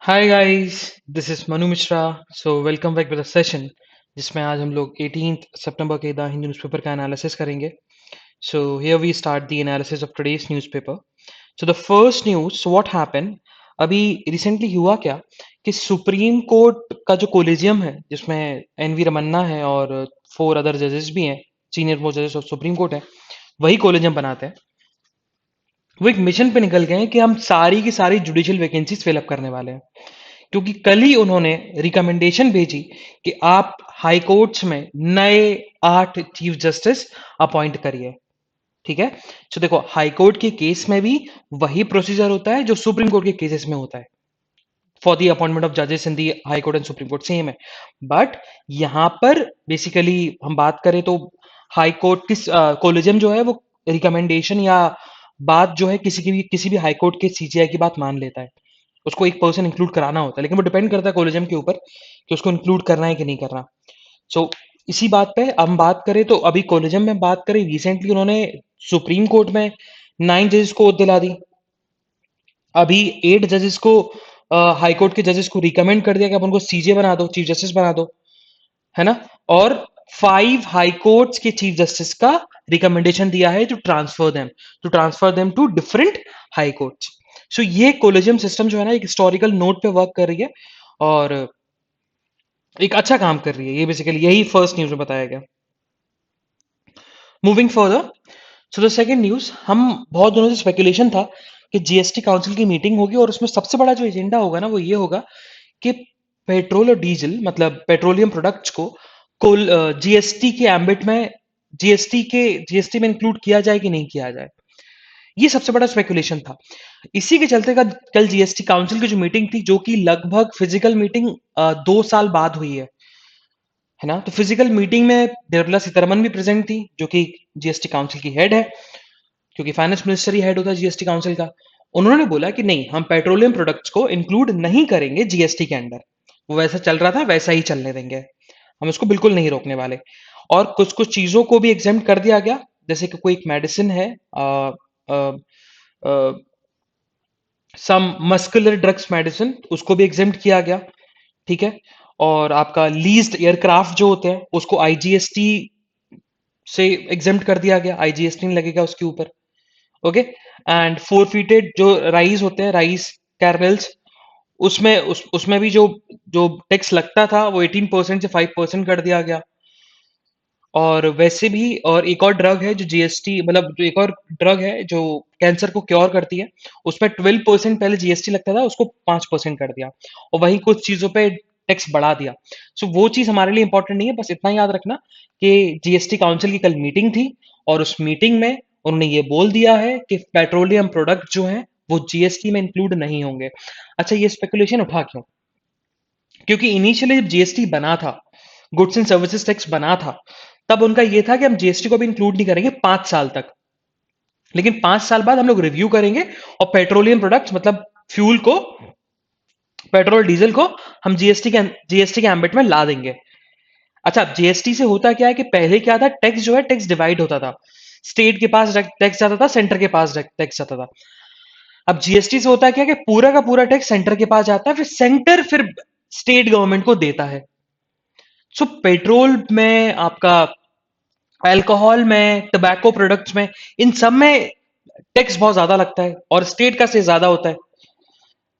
Hi guys, this is Manu Mishra. So welcome back with the session जिसमें आज हम लोग 18 सितंबर के द हिंदू न्यूज़पेपर का एनालिसिस करेंगे। So here we start the analysis of today's newspaper. So the first news, what happened, अभी recently हुआ क्या कि सुप्रीम कोर्ट का जो कोलिजियम है जिसमें एन वी रमन्ना है और 4 अदर जजेस भी हैं, सीनियर मोस्ट जजेस ऑफ सुप्रीम कोर्ट है, वही कोलिजियम बनाते हैं। वो एक मिशन पे निकल गए हैं कि हम सारी की सारी जुडिशियल वैकेंसीज फिलअप करने वाले हैं, क्योंकि कल ही उन्होंने रिकमेंडेशन भेजी कि आप हाई कोर्ट्स में नए 8 चीफ जस्टिस अपॉइंट करिए। ठीक है। तो देखो, हाई कोर्ट के केस में भी वही प्रोसीजर होता है जो सुप्रीम कोर्ट के केसेस में होता है फॉर दी अपॉइंटमेंट ऑफ जजेस in the high court and supreme court, same है। बट यहां पर बेसिकली हम बात करें तो हाई कोर्ट की कोलिजियम जो है वो रिकमेंडेशन या बात जो है किसी भी हाई कोर्ट के सीजीआई की बात मान लेता है। उसको एक पर्सन इंक्लूड कराना होता है, लेकिन वो डिपेंड करता है कोलिजियम के ऊपर कि उसको इंक्लूड करना है कि नहीं करना। सो इसी बात पे हम बात करें तो अभी कोलिजियम में बात करें, रिसेंटली उन्होंने सुप्रीम कोर्ट में 9 जजेस को ओथ दिला दी। अभी 8 जजेस को, हाई कोर्ट के जजेस को रिकमेंड कर दिया कि आप उनको सीजे बना दो, चीफ जस्टिस बना दो, है ना। और 5 हाई कोर्ट्स के चीफ जस्टिस का रिकमेंडेशन दिया है to transfer them to different high courts. So ये कोलेजियम सिस्टम जो है ना, एक हिस्टोरिकल नोट पे वर्क कर रही है और एक अच्छा काम कर रही है। ये बेसिकली यही फर्स्ट न्यूज में बताया गया। Moving further, so the second news, हम बहुत दिनों से स्पेकुलेशन था कि जीएसटी काउंसिल की मीटिंग होगी और उसमें सबसे बड़ा जो एजेंडा होगा ना वो ये होगा कि पेट्रोल और डीजल, मतलब पेट्रोलियम प्रोडक्ट्स को कुल जीएसटी के एम्बिट में, जीएसटी में इंक्लूड किया जाए कि नहीं किया जाए। ये सबसे बड़ा स्पेकुलेशन था। इसी के चलते कल जीएसटी काउंसिल की जो मीटिंग थी, जो कि लगभग फिजिकल मीटिंग 2 साल बाद हुई है ना। तो फिजिकल मीटिंग में निर्मला सीतारमन भी प्रेजेंट थी, जो कि जीएसटी काउंसिल की हेड है, क्योंकि फाइनेंस मिनिस्टर ही हेड होता है जीएसटी काउंसिल का। उन्होंने बोला कि नहीं, हम पेट्रोलियम प्रोडक्ट्स को इंक्लूड नहीं करेंगे जीएसटी के अंडर। वो वैसा चल रहा था वैसा ही चलने देंगे, हम इसको बिल्कुल नहीं रोकने वाले। और कुछ कुछ चीजों को भी एग्जेम्प्ट कर दिया गया, जैसे कि कोई एक मेडिसिन है, सम मस्कुलर ड्रग्स मेडिसिन, उसको भी एग्जेम्प्ट किया गया। ठीक है। और आपका लीज्ड एयरक्राफ्ट जो होते हैं उसको आईजीएसटी से एग्जेम्प्ट कर दिया गया, आईजीएसटी नहीं लगेगा उसके ऊपर। ओके। एंड फोरफीटेड जो राइस होते हैं, राइस कैरनल्स, उसमें भी जो जो टैक्स लगता था वो 18% से 5% कर दिया गया। और वैसे भी, और एक और ड्रग है जो जीएसटी, मतलब जो एक और ड्रग है जो कैंसर को क्योर करती है, उसमें 12% पहले जीएसटी लगता था, उसको 5% कर दिया। और वही कुछ चीजों पे टैक्स बढ़ा दिया। सो वो चीज हमारे लिए इंपॉर्टेंट नहीं है, बस इतना याद रखना कि जीएसटी काउंसिल की कल मीटिंग थी और उस मीटिंग में उन्होंने ये बोल दिया है कि पेट्रोलियम प्रोडक्ट जो है वो जीएसटी में इंक्लूड नहीं होंगे। अच्छा, ये स्पेकुलेशन उठा क्यों? क्योंकि इनिशियली जब जीएसटी बना था, गुड्स एंड सर्विसेज टैक्स बना था, तब उनका ये था कि हम जीएसटी को भी इंक्लूड नहीं करेंगे 5 साल तक। लेकिन 5 साल बाद हम लोग रिव्यू करेंगे और पेट्रोलियम प्रोडक्ट्स, मतलब फ्यूल को, पेट्रोल डीजल को हम जीएसटी के एम्बिट में ला देंगे। अच्छा, अब जीएसटी से होता क्या है कि पहले क्या था, टैक्स जो है टैक्स डिवाइड होता था, स्टेट के पास टैक्स जाता था, सेंटर के पास टैक्स जाता था। अब जीएसटी से होता क्या है कि पूरा का पूरा टैक्स सेंटर के पास जाता है, फिर सेंटर फिर स्टेट गवर्नमेंट को देता है। सो पेट्रोल में आपका, अल्कोहल में, टबैको प्रोडक्ट्स में, इन सब में टैक्स बहुत ज्यादा लगता है और स्टेट का से ज्यादा होता है।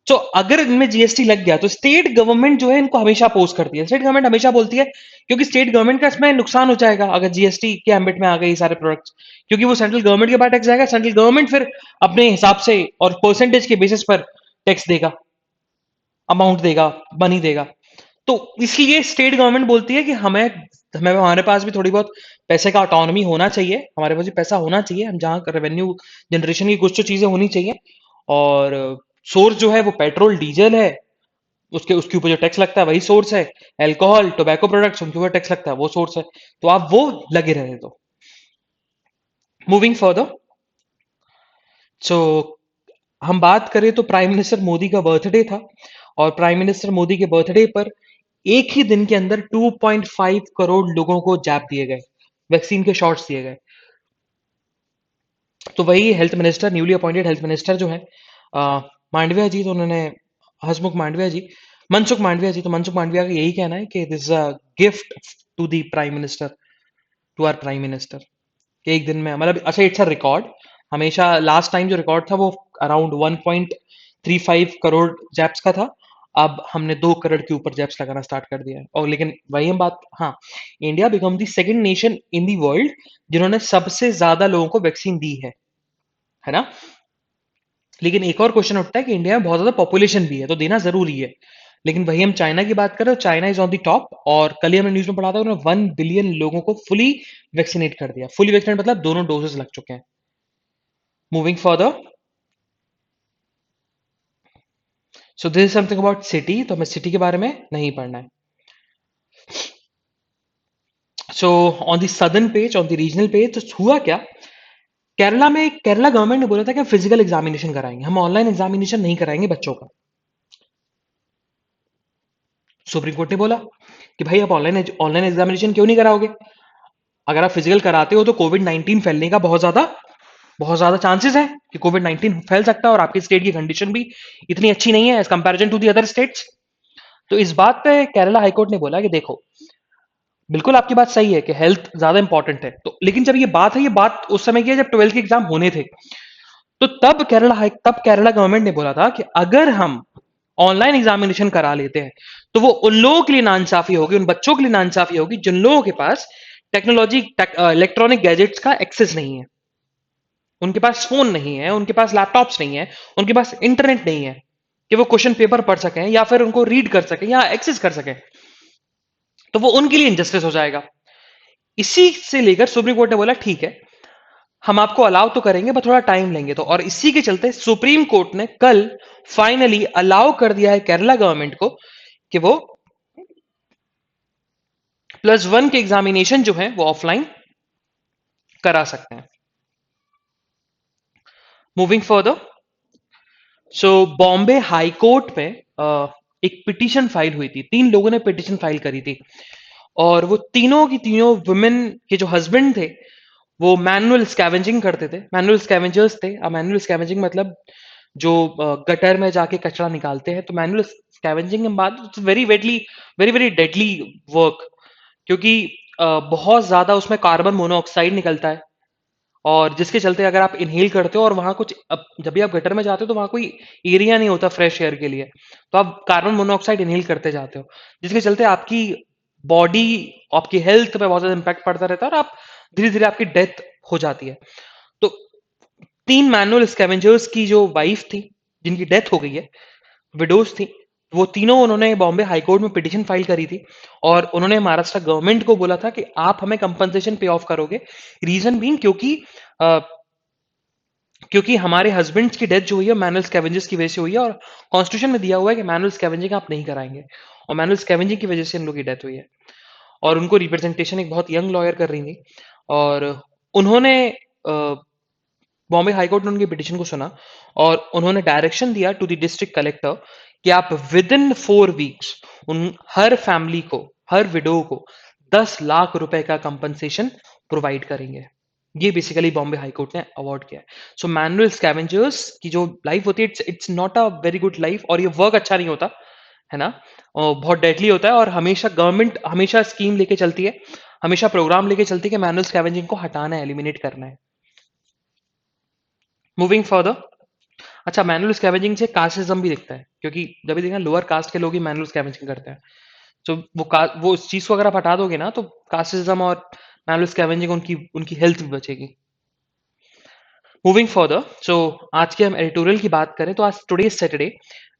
तो अगर इनमें जीएसटी लग गया तो स्टेट गवर्नमेंट जो है इनको हमेशा अपोज करती है, स्टेट गवर्नमेंट हमेशा बोलती है, क्योंकि स्टेट गवर्नमेंट का इसमें नुकसान हो जाएगा अगर जीएसटी के एम्बिट में आ गए सारे प्रोडक्ट्स, क्योंकि वो सेंट्रल गवर्नमेंट के पास टैक्स जाएगा, सेंट्रल गवर्नमेंट फिर अपने हिसाब से और परसेंटेज के बेसिस पर टैक्स देगा, अमाउंट देगा, मनी देगा। तो इसलिए स्टेट गवर्नमेंट बोलती है कि हमें हमें हमारे पास भी थोड़ी बहुत पैसे का ऑटोनॉमी होना चाहिए, हमारे पास भी पैसा होना चाहिए, हम जहाँ रेवेन्यू जनरेशन की कुछ तो चीजें होनी चाहिए। और सोर्स जो है वो पेट्रोल डीजल है, उसके उसके ऊपर जो टैक्स लगता है वही सोर्स है। अल्कोहल, टोबैको प्रोडक्ट्स, उनके ऊपर टैक्स लगता है, वो सोर्स है। तो आप वो लगे रहे तो। मूविंग फर्दर, सो हम बात करें तो प्राइम मिनिस्टर मोदी का बर्थडे था और प्राइम मिनिस्टर मोदी के बर्थडे पर एक ही दिन के अंदर 2.5 करोड़ लोगों को जैब दिए गए, वैक्सीन के शॉट्स दिए गए। तो वही health minister, newly appointed health minister जो है, मांडविया जी, तो उन्होंने हसमुख मांडविया जी, मनसुख मांडविया जी, तो मनसुख मांडविया का यही कहना है कि this is a gift to the prime minister, to our prime minister, कि एक दिन में मतलब अच्छा इट्स अ रिकॉर्ड। हमेशा लास्ट टाइम जो रिकॉर्ड था वो अराउंड 1.35 करोड़ जैप्स का था। अब हमने 2 करोड़ के ऊपर जैप्स लगाना स्टार्ट कर दिया है। और लेकिन वही हम बात, हाँ, India become the second nation in the world जिन्होंने सबसे ज्यादा लोगों को वैक्सीन दी है ना। लेकिन एक और क्वेश्चन उठता है कि इंडिया में बहुत ज्यादा पॉपुलेशन भी है तो देना जरूरी है। लेकिन वही हम चाइना की बात करें तो China is on the top, और कल ही हमने न्यूज में पढ़ा था उन्होंने 1 बिलियन लोगों को फुली वैक्सीनेट कर दिया। फुली वैक्सीनेट मतलब दोनों डोजेस लग चुके हैं। Moving further, so this is something about city, तो हमें सिटी के बारे में नहीं पढ़ना है। So on the southern page, on the regional page, तो हुआ क्या, केरला में केरला गवर्नमेंट ने बोला था कि फिजिकल एग्जामिनेशन कराएंगे, हम ऑनलाइन एग्जामिनेशन नहीं कराएंगे बच्चों का। सुप्रीम कोर्ट ने बोला कि भाई आप ऑनलाइन ऑनलाइन एग्जामिनेशन क्यों नहीं कराओगे, अगर आप फिजिकल कराते हो तो कोविड 19 फैलने का बहुत ज्यादा चांसेस है कि कोविड 19 फैल सकता है, और आपकी स्टेट की कंडीशन भी इतनी अच्छी नहीं है as comparison to the other states. तो इस बात पे केरला हाईकोर्ट ने बोला कि देखो, बिल्कुल आपकी बात सही है कि हेल्थ ज्यादा इंपॉर्टेंट है, तो लेकिन जब ये बात है, ये बात उस समय की है जब 12th के एग्जाम होने थे। तो तब केरला गवर्नमेंट ने बोला था कि अगर हम ऑनलाइन एग्जामिनेशन करा लेते हैं तो वो उन लोगों के लिए नाइंसाफी होगी, उन बच्चों के लिए नाइंसाफी होगी जिन लोगों के पास टेक्नोलॉजी, इलेक्ट्रॉनिक गैजेट्स का एक्सेस नहीं है, उनके पास फोन नहीं है, उनके पास लैपटॉप्स नहीं है, उनके पास इंटरनेट नहीं है कि वो क्वेश्चन पेपर पढ़ सकें या फिर उनको रीड कर सकें या एक्सेस कर सकें, तो वो उनके लिए इनजस्टिस हो जाएगा। इसी से लेकर सुप्रीम कोर्ट ने बोला ठीक है, हम आपको अलाउ तो करेंगे बट थोड़ा टाइम लेंगे, तो और इसी के चलते सुप्रीम कोर्ट ने कल फाइनली अलाउ कर दिया है केरला गवर्नमेंट को कि वो +1 के एग्जामिनेशन जो है वो ऑफलाइन करा सकते हैं। मूविंग फर्दर, सो बॉम्बे हाई कोर्ट में एक पिटीशन फाइल हुई थी, 3 लोगों ने पिटीशन फाइल करी थी, और वो तीनों की तीनों वुमेन के जो हस्बैंड थे वो मैनुअल स्कैवेंजिंग करते थे, मैनुअल स्कैवेंजर्स थे। अब मैनुअल स्कैवेंजिंग मतलब जो गटर में जाके कचरा निकालते हैं, तो मैनुअल स्कैवेंजिंग के बाद वेरी वेरी डेडली वर्क, क्योंकि बहुत ज्यादा उसमें कार्बन मोनोऑक्साइड निकलता है, और जिसके चलते अगर आप इनहेल करते हो और वहां कुछ, अब जब भी आप गटर में जाते हो तो वहां कोई एरिया नहीं होता फ्रेश एयर के लिए, तो आप कार्बन मोनोऑक्साइड इनहेल करते जाते हो, जिसके चलते आपकी बॉडी, आपकी हेल्थ पे बहुत ज्यादा इंपैक्ट पड़ता रहता है, और आप धीरे धीरे आपकी डेथ हो जाती है। तो 3 मैनुअल स्कैवेंजर्स की जो वाइफ थी, जिनकी डेथ हो गई है, विडोज थी, वो तीनों, उन्होंने बॉम्बे हाईकोर्ट में पिटीशन फाइल करी थी, और उन्होंने महाराष्ट्र गवर्नमेंट को बोला था कि आप हमें कंपनसेशन पे ऑफ करोगे। रीजन बीइंग अ, क्योंकि हमारे हस्बैंड्स की डेथ जो हुई है मैनुअल स्कैवेंजर्स की वजह से हुई है, और कॉन्स्टिट्यूशन में दिया हुआ है कि मैनुअल स्कैवेंजिंग आप नहीं कराएंगे, और मैनुअल स्कैवेंजिंग की वजह से इन लोगों की डेथ हुई है। और उनको रिप्रेजेंटेशन एक बहुत यंग लॉयर कर रही थी, और उन्होंने बॉम्बे हाईकोर्ट ने उनकी पिटीशन को सुना, और उन्होंने डायरेक्शन दिया टू द डिस्ट्रिक्ट कलेक्टर कि आप विद इन 4 वीक्स उन हर फैमिली को, हर विडो को 10 लाख रुपए का कंपनसेशन प्रोवाइड करेंगे। ये बेसिकली बॉम्बे हाईकोर्ट ने अवार्ड किया है। सो मैनुअल स्कैवेंजर्स की जो लाइफ होती है, it's not a very good life, और ये वर्क अच्छा नहीं होता है ना, और बहुत डेडली होता है, और हमेशा गवर्नमेंट हमेशा स्कीम लेके चलती है, हमेशा प्रोग्राम लेके चलती है कि मैनुअल स्कैवेंजिंग को हटाना है, एलिमिनेट करना है। मूविंग फर्दर, अच्छा, मैनुअल स्कैवेंजिंग से कास्टिज्म भी दिखता है, क्योंकि जब भी देखा लोअर कास्ट के लोग ही मैनुअल स्कैवेंजिंग करते हैं। तो वो उस चीज को अगर आप हटा दोगे ना, तो कास्टिज्म और मैनुअल स्कैवेंजिंग, उनकी उनकी हेल्थ भी बचेगी। मूविंग फर्दर, सो आज के हम एडिटोरियल की बात करें तो आज टुडे सैटरडे,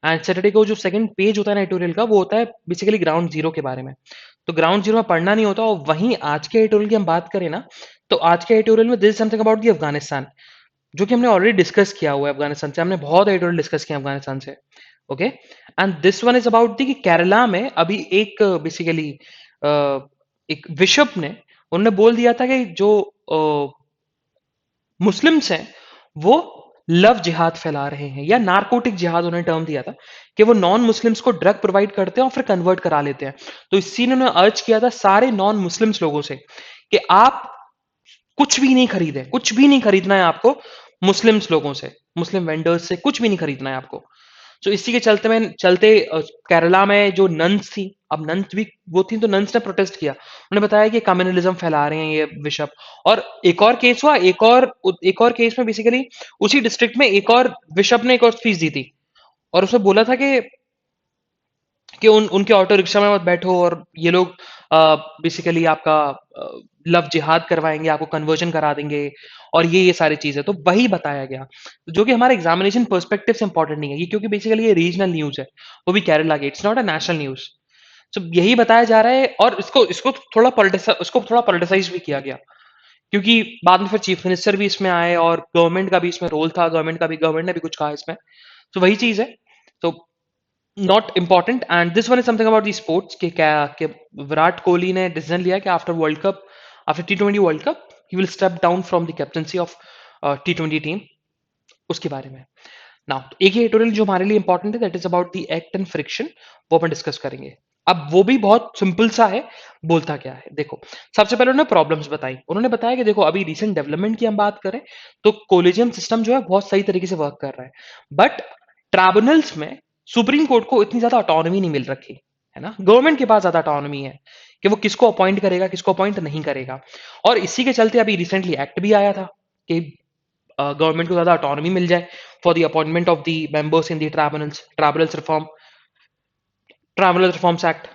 एंड सैटरडे को जो सेकंड पेज होता है ना एडिटोरियल का, वो होता है बेसिकली ग्राउंड जीरो के बारे में। तो ग्राउंड जीरो में पढ़ना नहीं होता, और वहीं आज के एडिटोरियल की हम बात करें ना, तो आज के एडिटोरियल में this is something about the Afghanistan, जो कि हमने ऑलरेडी डिस्कस किया हुआ है अफगानिस्तान से, हमने बहुत एडिटोरियल डिस्कस किया अफगानिस्तान से। Okay, and this one is about the कि केरला में अभी एक बेसिकली एक बिशप ने, उन्होंने बोल दिया था कि जो मुस्लिम्स हैं वो लव जिहाद फैला रहे हैं, या नारकोटिक जिहाद उन्होंने टर्म दिया था, कि वो नॉन मुस्लिम्स को ड्रग प्रोवाइड करते हैं और फिर कन्वर्ट करा लेते हैं। तो इसी ने उन्होंने अर्ज किया था सारे नॉन मुस्लिम्स लोगों से कि आप कुछ भी नहीं खरीदें, कुछ भी नहीं खरीदना है आपको मुस्लिम्स लोगों से, मुस्लिम वेंडर्स से कुछ भी नहीं खरीदना है आपको। तो इसी के केरला में जो नन्स थी, अब नन्स भी वो थी, तो नन्स ने प्रोटेस्ट किया। उन्होंने बताया कि कम्युनलिज्म फैला रहे हैं ये बिशप। और एक और केस हुआ, एक और केस में बेसिकली उसी डिस्ट्रिक्ट में एक और बिशप ने एक और फीस दी थी, और उसने बोला था कि उनके ऑटो रिक्शा में मत बैठो, और ये लोग बेसिकली आपका लव जिहाद करवाएंगे, आपको कन्वर्जन करा देंगे, और ये सारी चीजें। तो वही बताया गया, जो कि हमारे एग्जामिनेशन पर्सपेक्टिव से इंपॉर्टेंट नहीं है ये, क्योंकि बेसिकली ये रीजनल न्यूज है, वो भी केरला की, it's not a national news. तो यही बताया जा रहा है, और इसको थोड़ा पॉलिटिसाइज भी किया गया, क्योंकि बाद में फिर चीफ मिनिस्टर भी इसमें आए, और गवर्नमेंट का भी इसमें रोल था, गवर्नमेंट ने भी कुछ कहा इसमें। तो वही चीज है। तो not important. And this one is something about the sports, कि विराट कोहली ने डिसीजन लिया कि after T20 world cup he will step down from the captaincy of T20 team, उसके बारे में। नाउ एक ही एडिटोरियल जो हमारे लिए इंपॉर्टेंट है, that is about the act and friction, वो अपन डिस्कस करेंगे। अब वो भी बहुत सिंपल सा है। बोलता क्या है देखो, सबसे पहले उन्होंने प्रॉब्लम्स बताई। उन्होंने बताया कि देखो, अभी रिसेंट डेवलपमेंट की हम बात करें तो कोलेजियम सिस्टम जो है बहुत सही तरीके से वर्क कर रहा है, बट ट्राइब्यूनल्स में सुप्रीम कोर्ट को इतनी ज्यादा ऑटोनॉमी नहीं मिल रखी है ना। गवर्नमेंट के पास ज्यादा ऑटोनॉमी है कि वो किसको अपॉइंट करेगा, किसको अपॉइंट नहीं करेगा। और इसी के चलते अभी रिसेंटली एक्ट भी आया था कि गवर्नमेंट को ज्यादा ऑटोनॉमी मिल जाए for the appointment of the members in the tribunals reforms act,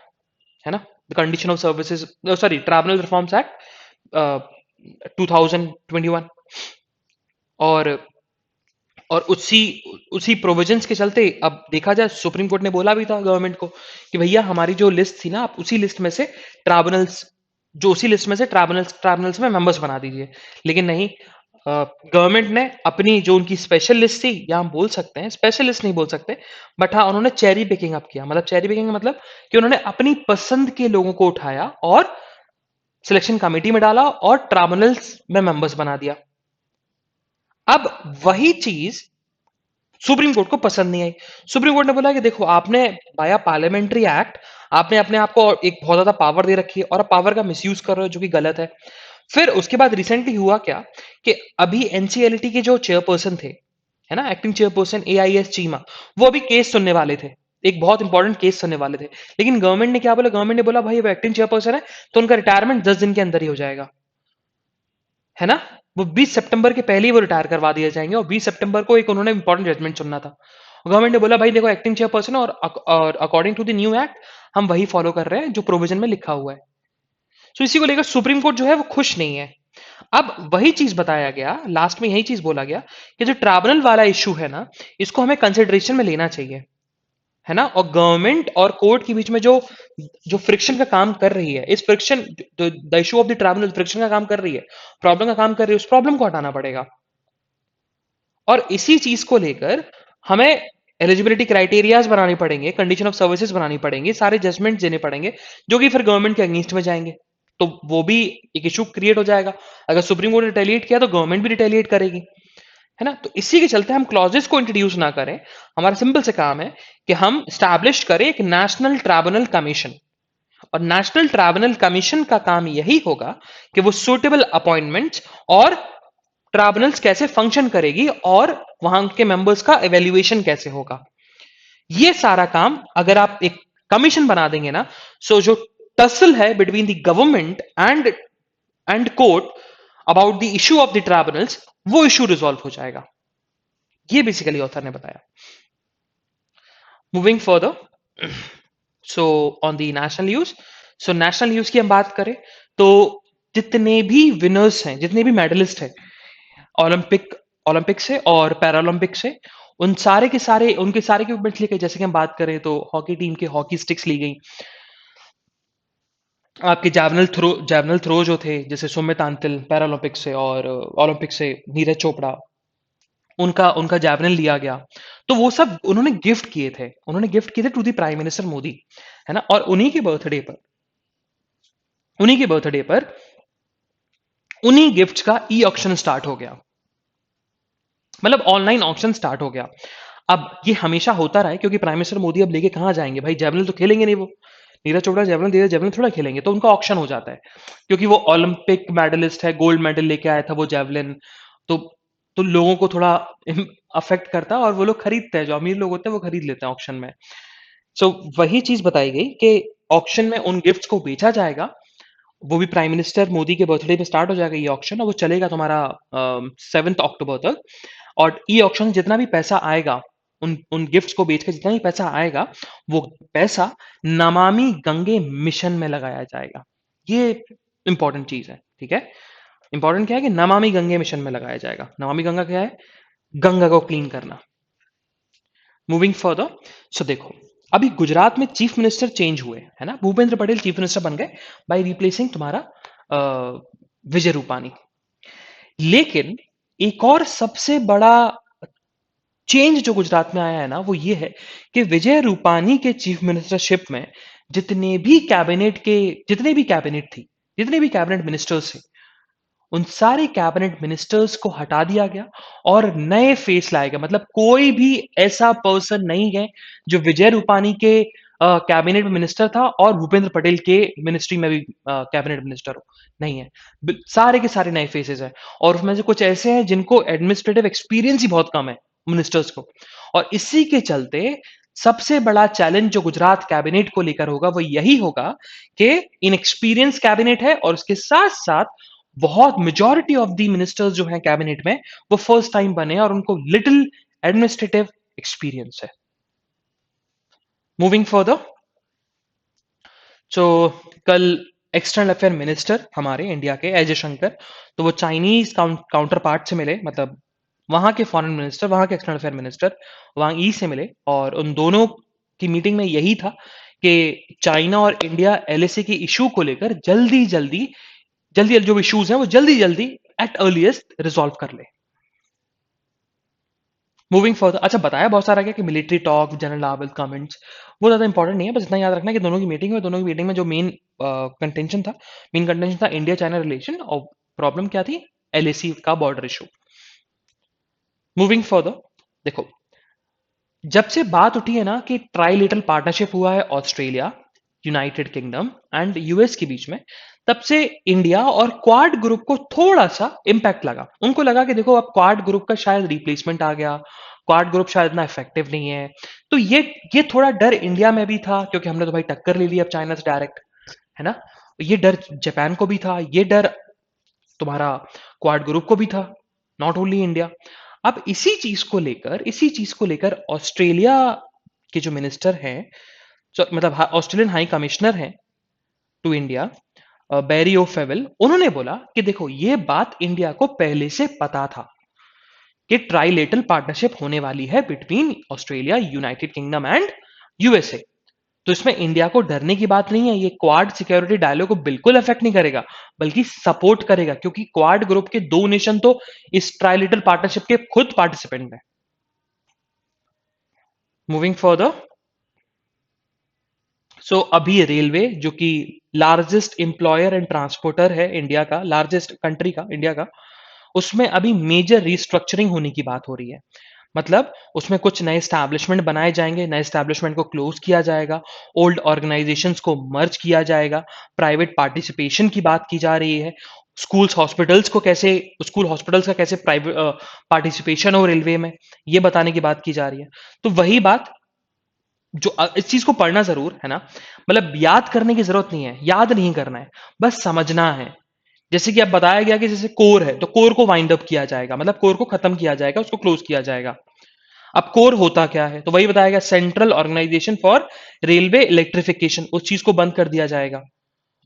है ना। The condition of services, sorry, tribunal reforms act 2021। और उसी उसी प्रोविजंस के चलते अब देखा जाए, सुप्रीम कोर्ट ने बोला भी था गवर्नमेंट को कि भैया हमारी जो लिस्ट थी ना, आप उसी लिस्ट में से ट्राइब्यूनल्स में मेंबर्स बना दीजिए। लेकिन नहीं, गवर्नमेंट ने अपनी जो उनकी स्पेशल लिस्ट थी, या हम बोल सकते हैं स्पेशल लिस्ट नहीं बोल सकते, बट हाँ, उन्होंने चेरी पिकिंग अप किया। मतलब चेरी पिकिंग मतलब कि उन्होंने अपनी पसंद के लोगों को उठाया और सिलेक्शन कमेटी में डाला और ट्राइब्यूनल्स में मेंबर्स बना दिया। अब वही चीज सुप्रीम कोर्ट को पसंद नहीं आई। सुप्रीम कोर्ट ने बोला कि देखो, आपने बाया पार्लियामेंट्री एक्ट आपने अपने आप को एक बहुत ज्यादा पावर दे रखी है, और पावर का मिसयूज कर रहे हो, जो कि गलत है। फिर उसके बाद रिसेंटली हुआ क्या कि अभी एनसीएलटी के जो चेयरपर्सन थे, है ना, एक्टिंग चेयरपर्सन AIS चीमा, वो अभी केस सुनने वाले थे, एक बहुत इंपॉर्टेंट केस सुनने वाले थे। लेकिन गवर्नमेंट ने क्या बोला, गवर्नमेंट ने बोला भाई वो एक्टिंग चेयरपर्सन है, तो उनका रिटायरमेंट 10 दिन के अंदर ही हो जाएगा, है ना। वो 20 सितंबर के पहले ही वो रिटायर करवा दिए जाएंगे, और 20 सितंबर को एक उन्होंने इंपॉर्टेंट जजमेंट सुनना था। गवर्नमेंट ने बोला भाई देखो, एक्टिंग चेयरपर्सन, और according to the new act हम वही फॉलो कर रहे हैं जो प्रोविजन में लिखा हुआ है। तो इसी को लेकर सुप्रीम कोर्ट जो है वो खुश नहीं है। अब वही चीज बताया गया, लास्ट में यही चीज बोला गया कि जो ट्राइब्यूनल वाला इशू है ना, इसको हमें कंसिडरेशन में लेना चाहिए, है ना। और गवर्नमेंट और कोर्ट के बीच में जो जो फ्रिक्शन का काम कर रही है, इस friction, the issue of the tribunal friction का काम कर रही है, प्रॉब्लम का काम कर रही है, उस प्रॉब्लम को हटाना पड़ेगा। और इसी चीज को लेकर हमें एलिजिबिलिटी क्राइटेरियाज बनाने पड़ेंगे, कंडीशन ऑफ सर्विसेज बनानी पड़ेंगी, सारे जजमेंट देने पड़ेंगे, जो कि फिर गवर्नमेंट के अगेंस्ट में जाएंगे। तो वो भी एक इशू क्रिएट हो जाएगा। अगर सुप्रीम कोर्ट ने रिटेलिएट किया तो गवर्नमेंट भी रिटेलिएट करेगी, है ना। तो इसी के चलते हम क्लॉजेस को इंट्रोड्यूस ना करें, हमारा सिंपल से काम है कि हम स्टैब्लिश करें एक नेशनल ट्राइब्यूनल कमीशन। और नेशनल ट्राइब्यूनल कमीशन का काम यही होगा कि वो सुटेबल अपॉइंटमेंट्स और ट्राइब्यूनल्स कैसे फंक्शन करेगी, और वहां के मेंबर्स का एवेल्युएशन कैसे होगा, ये सारा काम अगर आप एक कमीशन बना देंगे ना, सो जो टसल है between the government and court about the issue of the tribunals, वो इशू रिजॉल्व हो जाएगा। ये बेसिकली ऑथर ने बताया। Moving further, so on the national news, so national news की हम बात करें तो जितने भी विनर्स हैं, जितने भी मेडलिस्ट हैं ओलंपिक से और पैरालंपिक से, उन सारे के सारे उनके सारे इक्विपमेंट्स लिए गए। जैसे कि हम बात करें तो हॉकी टीम के हॉकी स्टिक्स ली गई, आपके जैवलिन थ्रो जो थे, जैसे सुमित आंतिल पैरालंपिक से, और ओलंपिक से नीरज चोपड़ा, उनका उनका जैवलिन लिया गया। तो वो सब उन्होंने गिफ्ट किए थे to the prime minister Modi, है ना। और उन्हीं के बर्थडे पर उन्हीं गिफ्ट्स का ई ऑक्शन स्टार्ट हो गया, मतलब ऑनलाइन ऑक्शन स्टार्ट हो गया। अब ये हमेशा होता रहा है, क्योंकि प्राइम मिनिस्टर मोदी अब लेके कहां जाएंगे भाई, जेवलिन तो खेलेंगे नहीं वो, नीरज चोपड़ा जेवलिन थोड़ा खेलेंगे, तो उनका ऑक्शन हो जाता है, क्योंकि वो ओलंपिक मेडलिस्ट है, गोल्ड मेडल लेके आया था वो जेवलिन। तो तो लोगों को थोड़ा अफेक्ट करता और वो लोग खरीदते हैं, जो अमीर लोग होते हैं वो खरीद लेते हैं ऑक्शन में। सो वही चीज बताई गई कि ऑक्शन में उन गिफ्ट्स को बेचा जाएगा, वो भी प्राइम मिनिस्टर मोदी के बर्थडे पे स्टार्ट हो जाएगा ये ऑक्शन, और वो चलेगा तुम्हारा 7 अक्टूबर तक। और ई ऑक्शन जितना भी पैसा आएगा, उन उन गिफ्ट्स को बेच के जितना भी पैसा आएगा, वो पैसा नमामि गंगे मिशन में लगाया जाएगा। ये इंपॉर्टेंट चीज है, ठीक है। इंपॉर्टेंट क्या है कि नमामि गंगे मिशन में लगाया जाएगा। नमामि गंगा क्या है? गंगा को क्लीन करना। मूविंग फर्दर, सो देखो, अभी गुजरात में चीफ मिनिस्टर चेंज हुए, है ना, भूपेंद्र पटेल चीफ मिनिस्टर बन गए बाय रिप्लेसिंग तुम्हारा विजय रूपानी। लेकिन एक और सबसे बड़ा चेंज जो गुजरात में आया है ना, वो ये है कि विजय रूपानी के चीफ मिनिस्टरशिप में जितने भी कैबिनेट थी, जितने भी कैबिनेट मिनिस्टर्स थे, उन सारे कैबिनेट मिनिस्टर्स को हटा दिया गया और नए फेस लाए गए। मतलब कोई भी ऐसा पर्सन नहीं है जो विजय रूपानी के कैबिनेट में मिनिस्टर था और भूपेंद्र पटेल के मिनिस्ट्री में भी कैबिनेट मिनिस्टर हो, नहीं है। सारे के सारे नए फेसेस हैं, और उसमें से कुछ ऐसे हैं जिनको एडमिनिस्ट्रेटिव एक्सपीरियंस ही बहुत कम है मिनिस्टर्स को। और इसी के चलते सबसे बड़ा चैलेंज जो गुजरात कैबिनेट को लेकर होगा वो यही होगा कि इनएक्सपीरियंस कैबिनेट है, और उसके साथ साथ बहुत मेजॉरिटी ऑफ द मिनिस्टर्स जो हैं कैबिनेट में, वो फर्स्ट टाइम बने और उनको लिटिल एडमिनिस्ट्रेटिव एक्सपीरियंस है। मूविंग फर्दर, सो कल एक्सटर्नल अफेयर मिनिस्टर हमारे इंडिया के अजय शंकर, तो वो चाइनीज काउंटर पार्ट से मिले, मतलब वहां के फॉरेन मिनिस्टर, वहां के एक्सटर्नल अफेयर मिनिस्टर वांग ई से मिले, और उन दोनों की मीटिंग में यही था कि चाइना और इंडिया एलएसी के इशू को लेकर जल्दी जल्दी जल्दी जो इश्यूज हैं वो जल्दी जल्दी एट अर्लीस्ट रिजॉल्व कर ले। मूविंग फर्दर, अच्छा बताया बहुत सारा क्या कि military talk, general level comments, वो ज्यादा इंपॉर्टेंट नहीं है। बस इतना याद रखना कि दोनों की मीटिंग में जो मेन कंटेंशन था इंडिया चाइना रिलेशन, और प्रॉब्लम क्या थी? एलएसी का बॉर्डर इशू। मूविंग फर्दर, देखो, जब से बात उठी है ना कि ट्राइलेटरल पार्टनरशिप हुआ है Australia, United kingdom and US के बीच में, तब से इंडिया और क्वाड ग्रुप को थोड़ा सा इंपैक्ट लगा। उनको लगा कि देखो अब क्वाड ग्रुप का शायद रिप्लेसमेंट आ गया, क्वाड ग्रुप शायद इतना इफेक्टिव नहीं है। तो ये थोड़ा डर इंडिया में भी था, क्योंकि हमने तो भाई टक्कर ले ली अब चाइना से डायरेक्ट, है ना। ये डर जापान को भी था, ये डर तुम्हारा क्वाड ग्रुप को भी था, नॉट ओनली इंडिया। अब इसी चीज को लेकर ऑस्ट्रेलिया के जो मिनिस्टर हैं, मतलब ऑस्ट्रेलियन हाई कमिश्नर हैं टू इंडिया, बैरी ओ फेवल, उन्होंने बोला कि देखो ये बात इंडिया को पहले से पता था कि ट्राइलेटरल पार्टनरशिप होने वाली है between Australia, United kingdom and USA. तो इसमें इंडिया को डरने की बात नहीं है, ये क्वाड सिक्योरिटी डायलॉग को बिल्कुल अफेक्ट नहीं करेगा, बल्कि सपोर्ट करेगा, क्योंकि क्वाड ग्रुप के 2 नेशन तो इस ट्राइलेटरल पार्टनरशिप के खुद पार्टिसिपेंट हैं। मूविंग फर्दर, सो अभी रेलवे जो कि लार्जेस्ट एम्प्लॉयर एंड ट्रांसपोर्टर है इंडिया का, लार्जेस्ट कंट्री का, इंडिया का, उसमें अभी मेजर रिस्ट्रक्चरिंग होने की बात हो रही है। मतलब उसमें कुछ नए स्टैब्लिशमेंट बनाए जाएंगे, नए स्टैब्लिशमेंट को क्लोज किया जाएगा, ओल्ड ऑर्गेनाइजेशंस को मर्ज किया जाएगा, प्राइवेट पार्टिसिपेशन की बात की जा रही है, स्कूल हॉस्पिटल्स का कैसे प्राइवेट पार्टिसिपेशन हो रेलवे में, ये बताने की बात की जा रही है। तो वही बात जो इस चीज को पढ़ना जरूर है ना, मतलब याद करने की जरूरत नहीं है, याद नहीं करना है, बस समझना है। जैसे कि अब बताया गया कि जैसे कोर है, तो कोर को वाइंड अप किया जाएगा, मतलब कोर को खत्म किया जाएगा, उसको क्लोज किया जाएगा। अब कोर होता क्या है? तो वही बताया गया, central organisation for railway electrification, उस चीज को बंद कर दिया जाएगा,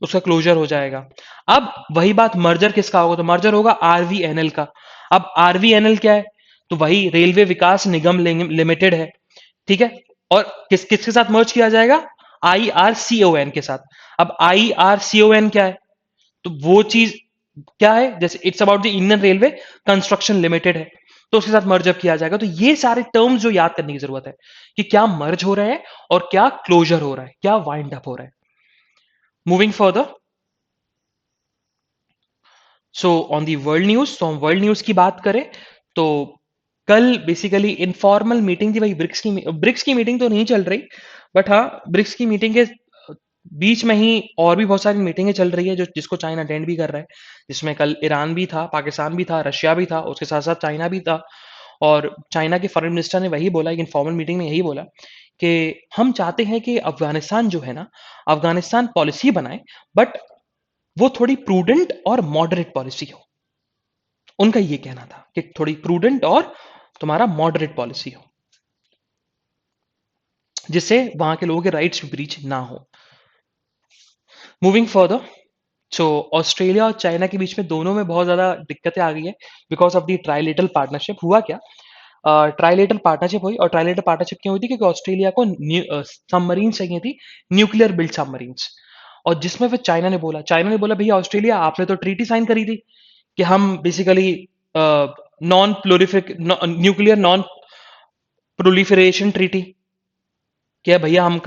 उसका क्लोजर हो जाएगा। अब वही बात मर्जर किसका होगा? तो मर्जर होगा आरवीएनएल का। अब आरवीएनएल क्या है? तो वही रेलवे विकास निगम लिमिटेड है, ठीक है। और किसके साथ मर्ज किया जाएगा? आईआरसीओएन के साथ। अब आईआरसीओएन क्या है? तो वो चीज क्या है? जैसे it's about the Indian railway construction limited है, तो उसके साथ मर्ज अप किया जाएगा। तो ये सारे टर्म्स जो याद करने की जरूरत है कि क्या मर्ज हो रहा है और क्या क्लोजर हो रहा है, क्या वाइंड अप हो रहा है। Moving further, so on the world news, तो हम वर्ल्ड न्यूज की बात करें तो कल बेसिकली इनफॉर्मल मीटिंग थी भाई, ब्रिक्स की मीटिंग तो नहीं चल रही, बट हाँ ब्रिक्स की मीटिंग के बीच में ही और भी बहुत सारी मीटिंगें चल रही है जो जिसको चाइना अटेंड भी कर रहा है, जिसमें कल ईरान भी था, पाकिस्तान भी था, रशिया भी था, उसके साथ साथ चाइना भी था। और चाइना के फॉरेन मिनिस्टर ने वही बोला, एक इन्फॉर्मल मीटिंग में यही बोला कि हम चाहते हैं कि अफ़गानिस्तान जो है ना, अफ़गानिस्तान पॉलिसी बनाए, बट वो थोड़ी प्रूडेंट और मॉडरेट पॉलिसी हो। उनका ये कहना था कि थोड़ी प्रूडेंट और तुम्हारा मॉडरेट पॉलिसी हो, जिससे वहाँ के लोगों के राइट्स ब्रीच ना हो। मूविंग फर्दर, सो ऑस्ट्रेलिया और चाइना के बीच में दोनों में बहुत ज़्यादा दिक्कतें आ गई है because of the trilateral partnership. हुआ क्या? ट्राइलेटरल पार्टनरशिप हुई, और ट्राइलेटरल पार्टनरशिप क्यों हुई थी? क्योंकि ऑस्ट्रेलिया को सबमरीन चाहिए थी, न्यूक्लियर बिल्ड सबमरीन्स। और जिसमें फिर चाइना ने बोला भैया ऑस्ट्रेलिया, आपने तो ट्रीटी साइन करी थी कि हम basically non prolific nuclear non proliferation treaty, कि भैया हम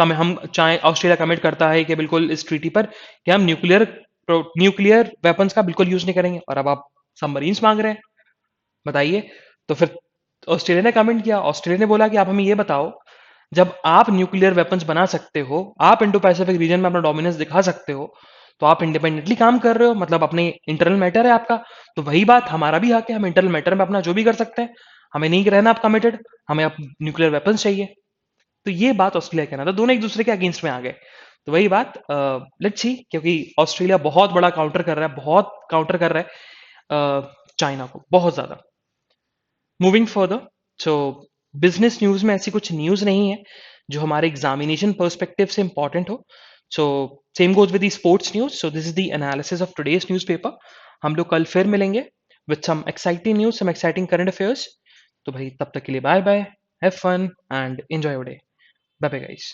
चाहे ऑस्ट्रेलिया कमिट करता है कि बिल्कुल इस ट्रीटी पर कि हम न्यूक्लियर वेपन्स का बिल्कुल यूज नहीं करेंगे, और अब आप सबमरीन्स मांग रहे हैं, बताइए। तो फिर ऑस्ट्रेलिया ने कमेंट किया, ऑस्ट्रेलिया ने बोला कि आप हमें ये बताओ, जब आप न्यूक्लियर वेपन्स बना सकते हो, आप इंडो पैसिफिक रीजन में अपना डोमिनेंस दिखा सकते हो, तो आप इंडिपेंडेंटली काम कर रहे हो, मतलब अपने इंटरनल मैटर है आपका। तो वही बात हमारा भी हक है, हम इंटरनल मैटर में अपना जो भी कर सकते हैं, हमें नहीं रहना आप कमिटेड, हमें अब न्यूक्लियर वेपन्स चाहिए। तो ये बात ऑस्ट्रेलिया कहना था, दोनों एक दूसरे के अगेंस्ट में आ गए। तो वही बात, लेट्स सी, क्योंकि ऑस्ट्रेलिया बहुत बड़ा काउंटर कर रहा है, बहुत काउंटर कर रहा है चाइना को, बहुत ज्यादा। मूविंग फर्दर, सो बिजनेस न्यूज में ऐसी कुछ न्यूज नहीं है जो हमारे एग्जामिनेशन पर्सपेक्टिव से इंपॉर्टेंट हो। So same goes with the sports news. So this is the analysis of today's newspaper. हम लोग कल फिर मिलेंगे with some exciting news, some exciting current affairs. तो भाई तब तक के लिए bye bye, have fun and enjoy your day. Bye bye guys.